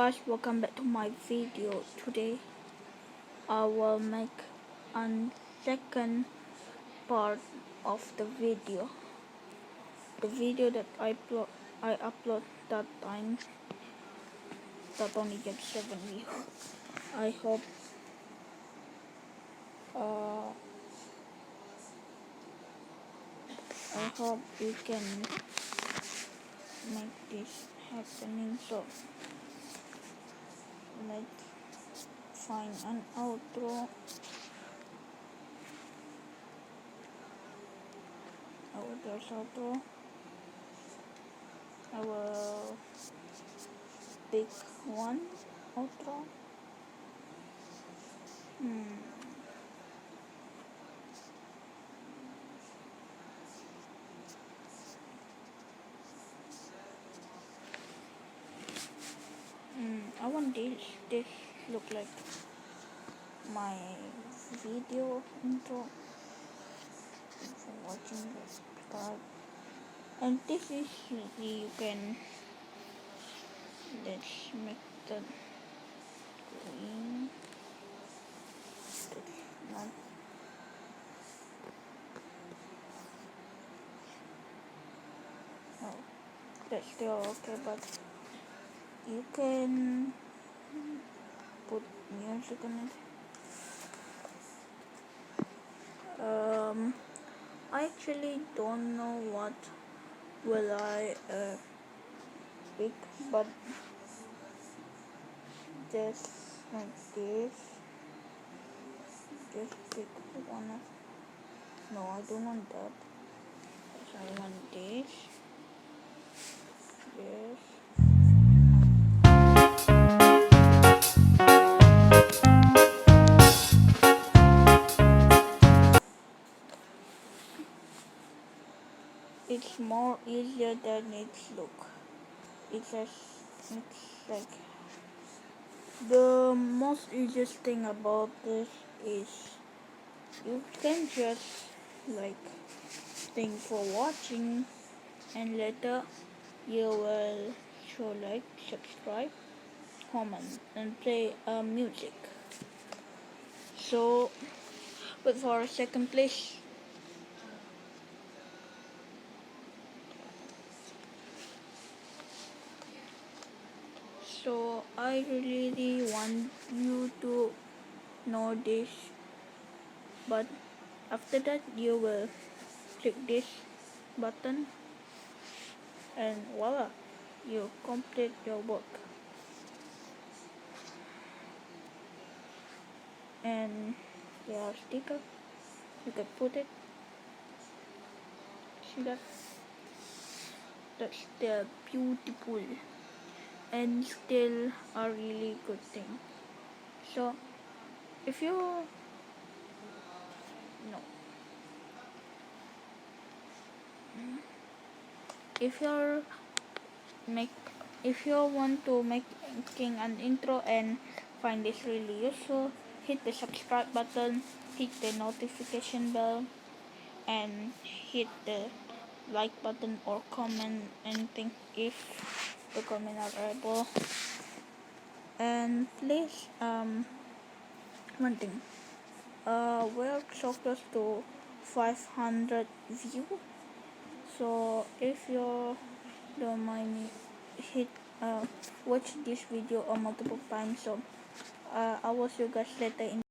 guys, welcome back to my video. Today I will make a second part of the video. The video that I upload that time that only gets 7 views. I hope we can make this happening. So let's find an outro. There's outro. I will pick one outro. I want this look like my video intro. Thanks for watching this part. And this is you can let's make the green. Not oh, that's still okay, but you can put music on it. I actually don't know what will I pick, but just like this. Just pick one of. No, I don't want that. I want this. This. It's more easier than it looks. It's like the most easiest thing about this is you can just like thank for watching, and later you will show like, subscribe, comment, and play music. So wait for a second, please. So I really want you to know this, but after that you will click this button and voila, you complete your work. And there are stickers, you can put it. See that? That's still beautiful and still a really good thing. So if you no if you're if you want to making an intro and find this really useful, hit the subscribe button, hit the notification bell, and hit the like button or comment anything if the comment are able. And please one thing, we're so close to 500 views, so if you don't mind me, hit watch this video multiple times. So I will see you guys later in